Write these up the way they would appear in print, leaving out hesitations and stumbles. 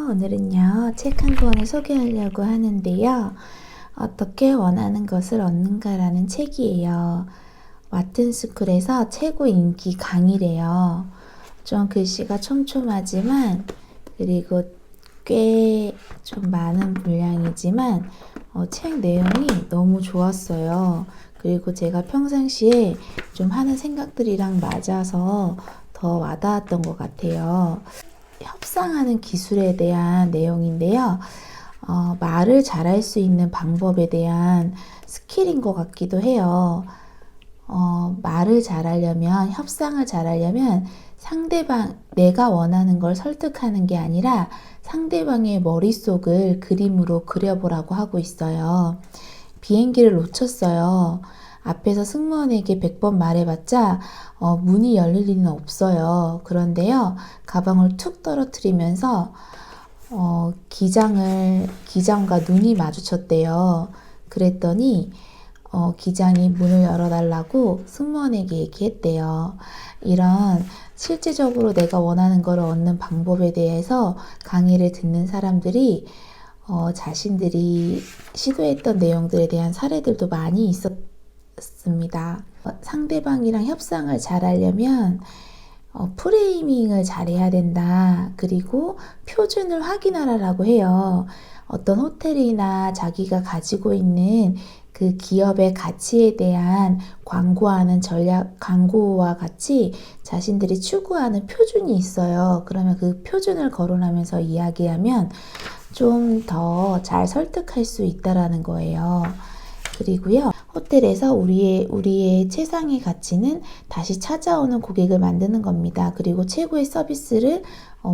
오늘은요, 책 한 권을 소개하려고 하는데요. 어떻게 원하는 것을 얻는가라는 책이에요. 왓튼스쿨에서 최고 인기 강의래요. 좀 글씨가 촘촘하지만, 그리고 꽤 좀 많은 분량이지만, 책 내용이 너무 좋았어요. 그리고 제가 평상시에 좀 하는 생각들이랑 맞아서 더 와닿았던 것 같아요. 협상하는 기술에 대한 내용인데요. 말을 잘할 수 있는 방법에 대한 스킬인 것 같기도 해요. 말을 잘하려면, 협상을 잘하려면 내가 원하는 걸 설득하는 게 아니라 상대방의 머릿속을 그림으로 그려보라고 하고 있어요. 비행기를 놓쳤어요. 앞에서 승무원에게 100번 말해봤자 문이 열릴 리는 없어요. 그런데요, 가방을 툭 떨어뜨리면서 기장과 눈이 마주쳤대요. 그랬더니 기장이 문을 열어달라고 승무원에게 얘기했대요. 이런 실제적으로 내가 원하는 걸 얻는 방법에 대해서 강의를 듣는 사람들이 자신들이 시도했던 내용들에 대한 사례들도 많이 있었습니다. 상대방이랑 협상을 잘하려면 프레이밍을 잘해야 된다. 그리고 표준을 확인하라고 해요. 어떤 호텔이나 자기가 가지고 있는 그 기업의 가치에 대한 광고와 같이 자신들이 추구하는 표준이 있어요. 그러면 그 표준을 거론하면서 이야기하면 좀 더 잘 설득할 수 있다라는 거예요. 그리고요, 호텔에서 우리의 최상의 가치는 다시 찾아오는 고객을 만드는 겁니다. 그리고 최고의 서비스를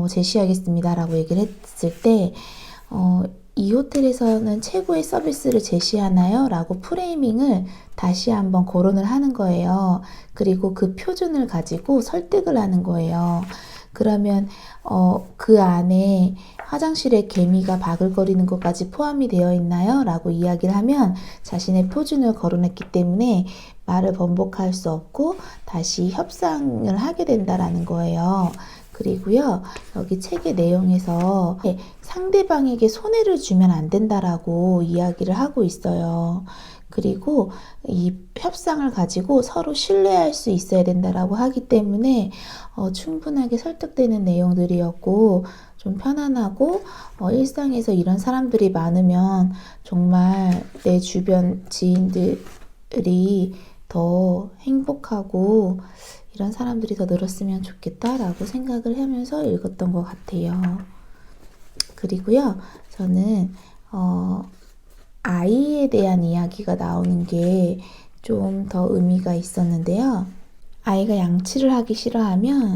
제시하겠습니다 라고 얘기를 했을 때, 이 호텔에서는 최고의 서비스를 제시하나요? 라고 프레이밍을 다시 한번 거론을 하는 거예요. 그리고 그 표준을 가지고 설득을 하는 거예요. 그러면 그 안에 화장실에 개미가 바글거리는 것까지 포함이 되어 있나요? 라고 이야기를 하면 자신의 표준을 거론했기 때문에 말을 번복할 수 없고 다시 협상을 하게 된다라는 거예요. 그리고요, 여기 책의 내용에서 상대방에게 손해를 주면 안 된다라고 이야기를 하고 있어요. 그리고 이 협상을 가지고 서로 신뢰할 수 있어야 된다라고 하기 때문에 충분하게 설득되는 내용들이었고, 좀 편안하고, 일상에서 이런 사람들이 많으면 정말 내 주변 지인들이 더 행복하고 이런 사람들이 더 늘었으면 좋겠다라고 생각을 하면서 읽었던 것 같아요. 그리고요, 저는 아이에 대한 이야기가 나오는 게 좀 더 의미가 있었는데요. 아이가 양치를 하기 싫어하면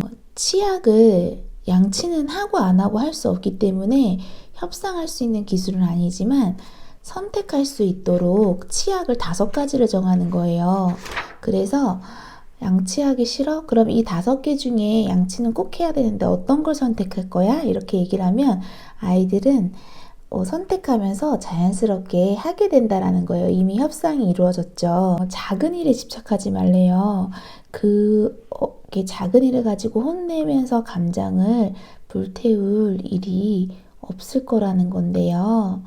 양치는 하고 안 하고 할 수 없기 때문에 협상할 수 있는 기술은 아니지만 선택할 수 있도록 치약을 5가지를 정하는 거예요. 그래서 양치하기 싫어? 그럼 이 5개 중에 양치는 꼭 해야 되는데 어떤 걸 선택할 거야? 이렇게 얘기를 하면 아이들은 선택하면서 자연스럽게 하게 된다라는 거예요. 이미 협상이 이루어졌죠. 작은 일에 집착하지 말래요. 작은 일을 가지고 혼내면서 감정을 불태울 일이 없을 거라는 건데요.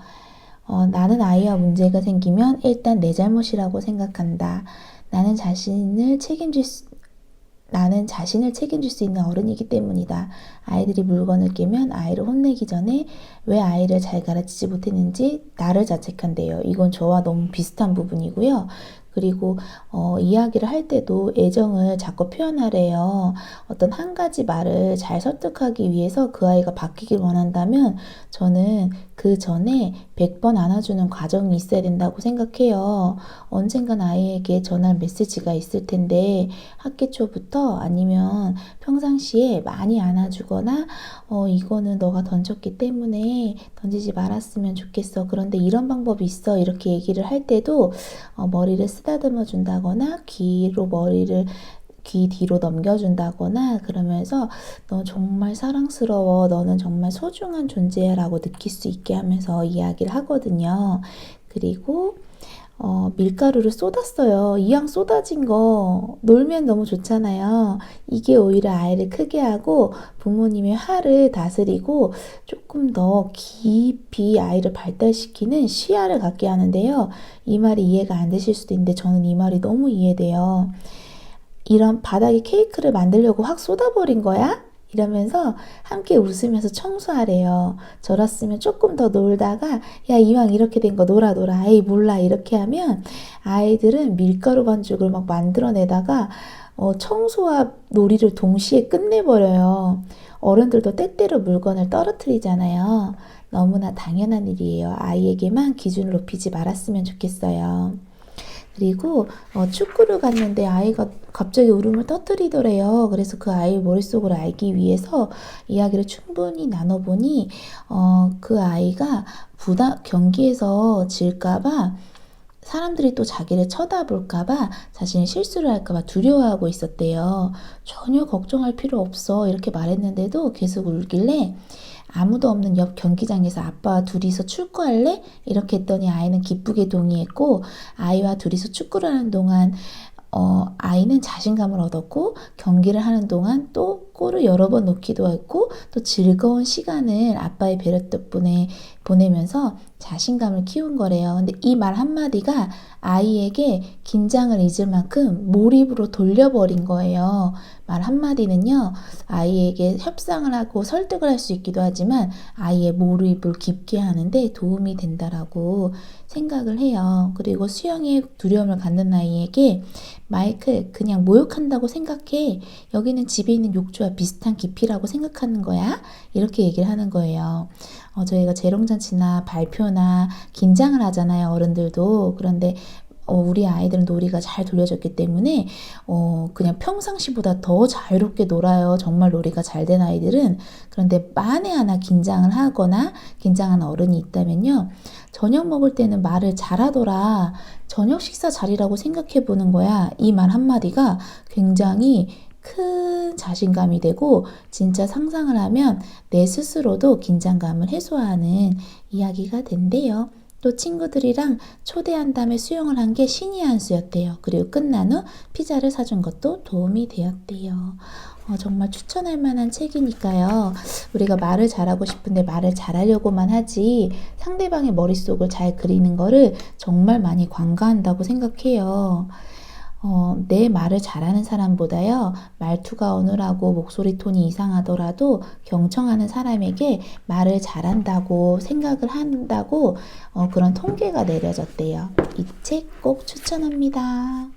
나는 아이와 문제가 생기면 일단 내 잘못이라고 생각한다. 나는 자신을 책임질 수 있는 어른이기 때문이다. 아이들이 물건을 깨면 아이를 혼내기 전에 왜 아이를 잘 가르치지 못했는지 나를 자책한대요. 이건 저와 너무 비슷한 부분이고요. 그리고 이야기를 할 때도 애정을 자꾸 표현하래요. 어떤 한 가지 말을 잘 설득하기 위해서 그 아이가 바뀌길 원한다면 저는 그 전에 100번 안아주는 과정이 있어야 된다고 생각해요. 언젠간 아이에게 전할 메시지가 있을 텐데 학기 초부터 아니면 평상시에 많이 안아주거나 이거는 너가 던졌기 때문에 던지지 말았으면 좋겠어. 그런데 이런 방법이 있어. 이렇게 얘기를 할 때도 머리를 쓰다듬어 준다거나 귀 뒤로 넘겨준다거나 그러면서 너 정말 사랑스러워. 너는 정말 소중한 존재야 라고 느낄 수 있게 하면서 이야기를 하거든요. 그리고 밀가루를 쏟았어요. 이왕 쏟아진 거 놀면 너무 좋잖아요. 이게 오히려 아이를 크게 하고 부모님의 화를 다스리고 조금 더 깊이 아이를 발달시키는 시야를 갖게 하는데요. 이 말이 이해가 안 되실 수도 있는데 저는 이 말이 너무 이해돼요. 이런 바닥에 케이크를 만들려고 확 쏟아버린 거야? 이러면서 함께 웃으면서 청소하래요. 저랬으면 조금 더 놀다가 야 이왕 이렇게 된 거 놀아 에이 몰라 이렇게 하면 아이들은 밀가루 반죽을 막 만들어내다가 청소와 놀이를 동시에 끝내버려요. 어른들도 때때로 물건을 떨어뜨리잖아요. 너무나 당연한 일이에요. 아이에게만 기준을 높이지 말았으면 좋겠어요. 그리고 축구를 갔는데 아이가 갑자기 울음을 터뜨리더래요. 그래서 그 아이 머릿속으로 알기 위해서 이야기를 충분히 나눠보니 그 아이가 경기에서 질까봐 사람들이 또 자기를 쳐다볼까봐 자신이 실수를 할까봐 두려워하고 있었대요. 전혀 걱정할 필요 없어 이렇게 말했는데도 계속 울길래 아무도 없는 옆 경기장에서 아빠와 둘이서 축구할래? 이렇게 했더니 아이는 기쁘게 동의했고 아이와 둘이서 축구를 하는 동안 아이는 자신감을 얻었고 경기를 하는 동안 또 골을 여러 번 넣기도 했고 또 즐거운 시간을 아빠의 배려 덕분에 보내면서 자신감을 키운 거래요. 근데 이 말 한마디가 아이에게 긴장을 잊을 만큼 몰입으로 돌려버린 거예요. 말 한마디는요, 아이에게 협상을 하고 설득을 할 수 있기도 하지만 아이의 몰입을 깊게 하는데 도움이 된다라고 생각을 해요. 그리고 수영에 두려움을 갖는 아이에게 마이클 그냥 모욕한다고 생각해. 여기는 집에 있는 욕조와 비슷한 깊이라고 생각하는 거야. 이렇게 얘기를 하는 거예요. 저희가 재롱잔치나 발표나 긴장을 하잖아요. 어른들도. 그런데 우리 아이들은 놀이가 잘 돌려졌기 때문에 그냥 평상시보다 더 자유롭게 놀아요. 정말 놀이가 잘 된 아이들은. 그런데 만에 하나 긴장을 하거나 긴장한 어른이 있다면요. 저녁 먹을 때는 말을 잘하더라. 저녁 식사 자리라고 생각해 보는 거야. 이 말 한마디가 굉장히 큰 자신감이 되고 진짜 상상을 하면 내 스스로도 긴장감을 해소하는 이야기가 된대요. 또 친구들이랑 초대한 다음에 수영을 한 게 신의 한 수였대요. 그리고 끝난 후 피자를 사준 것도 도움이 되었대요. 정말 추천할 만한 책이니까요. 우리가 말을 잘하고 싶은데 말을 잘하려고만 하지 상대방의 머릿속을 잘 그리는 거를 정말 많이 관가한다고 생각해요. 내 말을 잘하는 사람보다요, 말투가 어눌하고 목소리 톤이 이상하더라도 경청하는 사람에게 말을 잘한다고 생각을 한다고 그런 통계가 내려졌대요. 이 책 꼭 추천합니다.